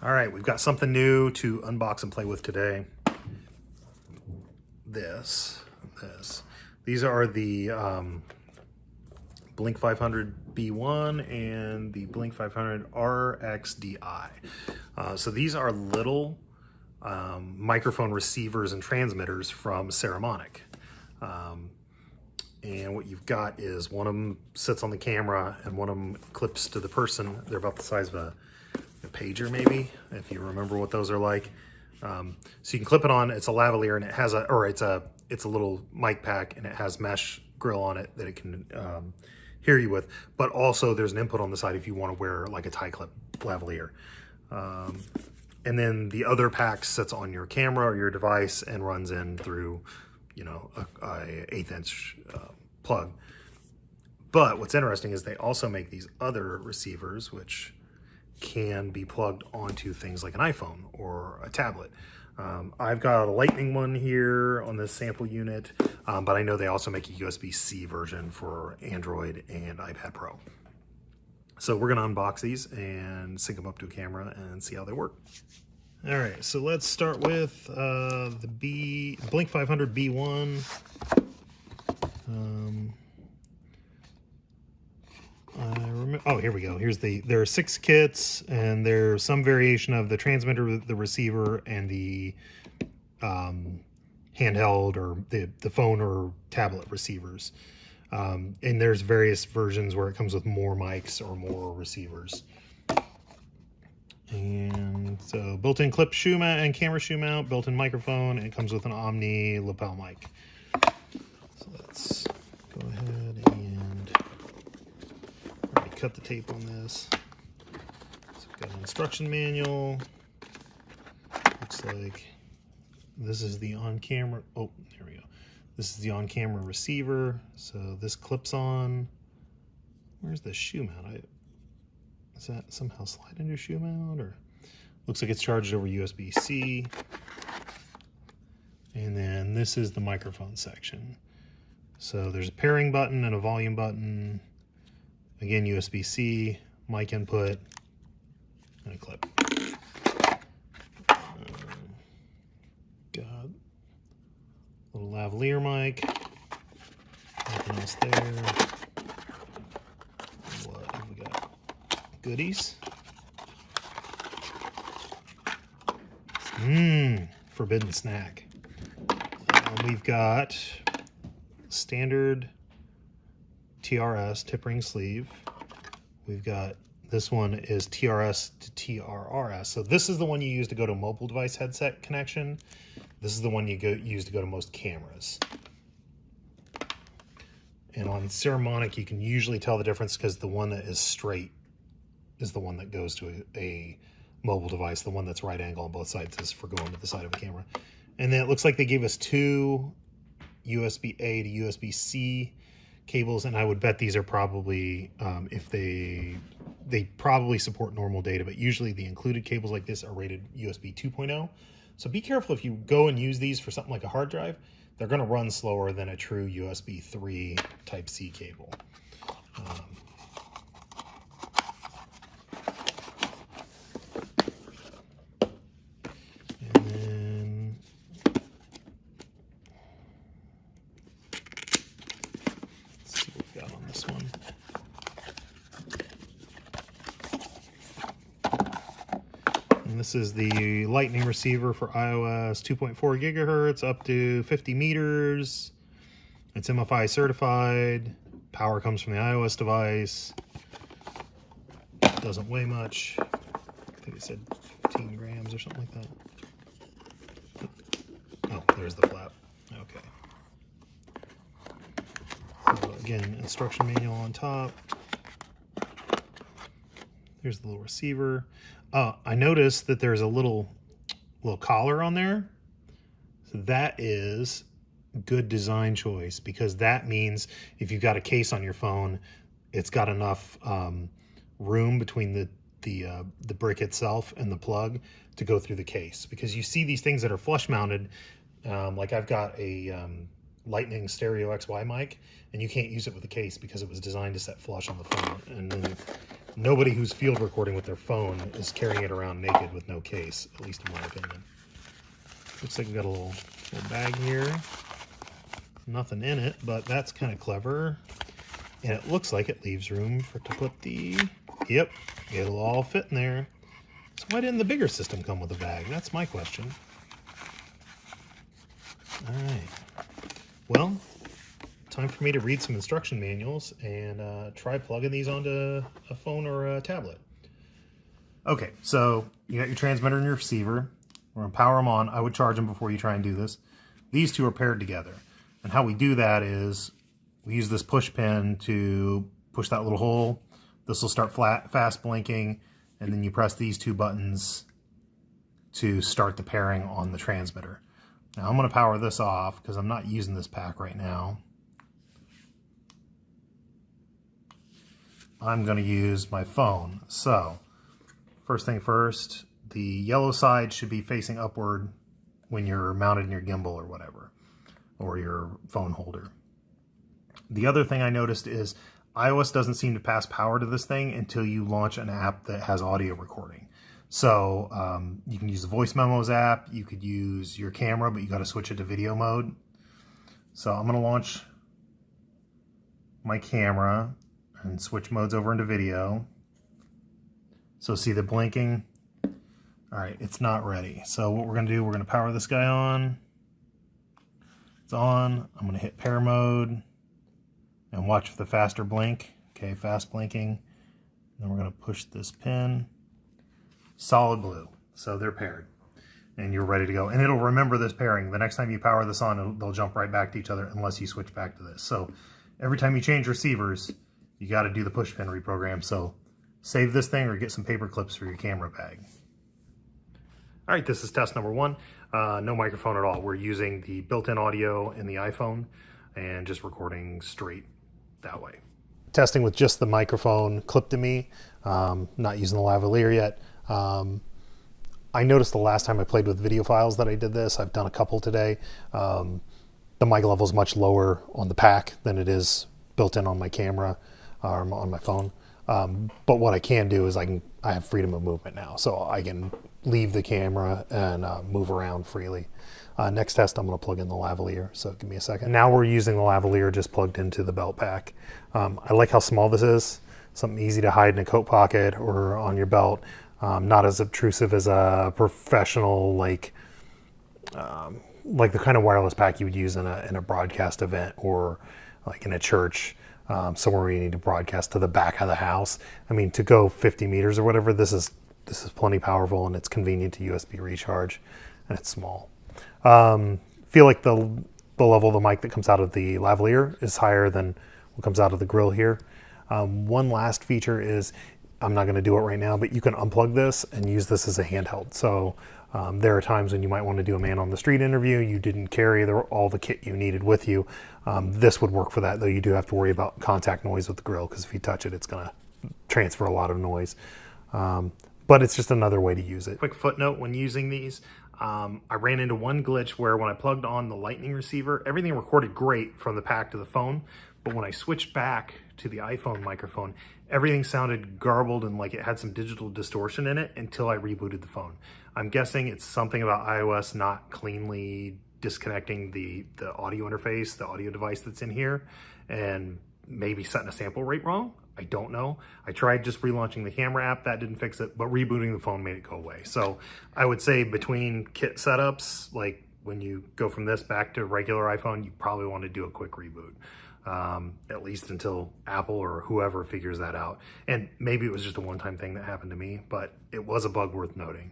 All right, we've got something new to unbox and play with today. These are the Blink 500 B1 and the Blink 500 RXDI. So these are little microphone receivers and transmitters from Saramonic. And what you've got is one of them sits on the camera and one of them clips to the person. They're about the size of a pager, maybe, if you remember what those are like. So you can clip it on. It's a lavalier, and it has it's a little mic pack, and it has mesh grill on it that it can hear you with. But also there's an input on the side if you want to wear like a tie clip lavalier. And then the other pack sits on your camera or your device and runs in through, you know, a 1/8 inch plug. But what's interesting is they also make these other receivers, which can be plugged onto things like an iPhone or a tablet. I've got a Lightning one here on this sample unit, but I know they also make a USB-C version for Android and iPad Pro. So we're gonna unbox these and sync them up to a camera and see how they work. All right, so let's start with the Blink 500 B1. Oh, here we go. There are 6 kits, and there's some variation of the transmitter, the receiver, and the handheld or the phone or tablet receivers. And there's various versions where it comes with more mics or more receivers. And so built-in clip shoe mount and camera shoe mount, built-in microphone, and it comes with an Omni lapel mic. So let's go ahead and cut the tape on this. So we've got an instruction manual. Looks like this is the on-camera. Oh, there we go. This is the on-camera receiver. So this clips on. Where's the shoe mount? Does that somehow slide into shoe mount? Or looks like it's charged over USB-C. And then this is the microphone section. So there's a pairing button and a volume button. Again, USB-C, mic input, and a clip. Got a little lavalier mic. Nothing else there. What have we got? Goodies. Forbidden snack. We've got standard TRS, tip ring sleeve. We've got, this one is TRS to TRRS. So this is the one you use to go to mobile device headset connection. This is the one you use to go to most cameras. And on Saramonic, you can usually tell the difference because the one that is straight is the one that goes to a mobile device. The one that's right angle on both sides is for going to the side of a camera. And then it looks like they gave us 2 USB-A to USB-C cables, and I would bet these are probably, if they probably support normal data, but usually the included cables like this are rated USB 2.0. So be careful if you go and use these for something like a hard drive. They're going to run slower than a true USB 3 Type-C cable. And then let's see what we got on this one. And this is the Lightning receiver for iOS 2.4 gigahertz up to 50 meters. It's MFI certified. Power comes from the iOS device. Doesn't weigh much. I think it said 15 grams or something like that. Oh, there's the flap. Okay. So again, instruction manual on top. Here's the little receiver. I noticed that there's a little collar on there. So that is good design choice, because that means if you've got a case on your phone, it's got enough room between the brick itself and the plug to go through the case. Because you see these things that are flush mounted, like I've got a Lightning stereo XY mic, and you can't use it with a case because it was designed to set flush on the phone. And then nobody who's field recording with their phone is carrying it around naked with no case, at least in my opinion. Looks like we got a little bag here. Nothing in it, but that's kind of clever. And it looks like it leaves room to put the, yep, it'll all fit in there. So why didn't the bigger system come with a bag? That's my question. All right. Well, time for me to read some instruction manuals and try plugging these onto a phone or a tablet. Okay, so you got your transmitter and your receiver. We're gonna power them on. I would charge them before you try and do this. These two are paired together. And how we do that is we use this push pin to push that little hole. This will start fast blinking, and then you press these two buttons to start the pairing on the transmitter. Now I'm going to power this off because I'm not using this pack right now. I'm going to use my phone. So first thing first, the yellow side should be facing upward when you're mounted in your gimbal or whatever, or your phone holder. The other thing I noticed is iOS doesn't seem to pass power to this thing until you launch an app that has audio recording. So you can use the Voice Memos app, you could use your camera, but you got to switch it to video mode. So I'm going to launch my camera and switch modes over into video. So see the blinking? All right, it's not ready. So what we're going to do, we're going to power this guy on. It's on. I'm going to hit pair mode and watch for the faster blink. Okay, fast blinking. Then we're going to push this pin. Solid blue. So they're paired. And you're ready to go. And it'll remember this pairing. The next time you power this on, they'll jump right back to each other unless you switch back to this. So every time you change receivers, you got to do the push pin reprogram. So save this thing or get some paper clips for your camera bag. All right, this is test number one. No microphone at all. We're using the built-in audio in the iPhone and just recording straight that way. Testing with just the microphone clipped to me, not using the lavalier yet. I noticed the last time I played with video files that I did this, I've done a couple today, the mic level is much lower on the pack than it is built in on my camera or on my phone. But what I can do is I have freedom of movement now, so I can leave the camera and move around freely. Next test, I'm going to plug in the lavalier, so give me a second. Now we're using the lavalier just plugged into the belt pack. I like how small this is, something easy to hide in a coat pocket or on your belt, not as obtrusive as a professional, like the kind of wireless pack you would use in a broadcast event or like in a church, somewhere where you need to broadcast to the back of the house. I mean, to go 50 meters or whatever, this is plenty powerful, and it's convenient to USB recharge, and it's small. Feel like the level of the mic that comes out of the lavalier is higher than what comes out of the grill here. One last feature is, I'm not going to do it right now, but you can unplug this and use this as a handheld. So there are times when you might want to do a man on the street interview, you didn't carry all the kit you needed with you. This would work for that, though you do have to worry about contact noise with the grill, because if you touch it, it's going to transfer a lot of noise. But it's just another way to use it. Quick footnote when using these, I ran into one glitch where when I plugged on the Lightning receiver, everything recorded great from the pack to the phone, but when I switched back to the iPhone microphone, everything sounded garbled and like it had some digital distortion in it until I rebooted the phone. I'm guessing it's something about iOS not cleanly disconnecting the audio interface, the audio device that's in here, and maybe setting a sample rate wrong. I don't know. I tried just relaunching the camera app, that didn't fix it, but rebooting the phone made it go away. So I would say between kit setups, like when you go from this back to regular iPhone, you probably want to do a quick reboot, at least until Apple or whoever figures that out. And maybe it was just a one-time thing that happened to me, but it was a bug worth noting.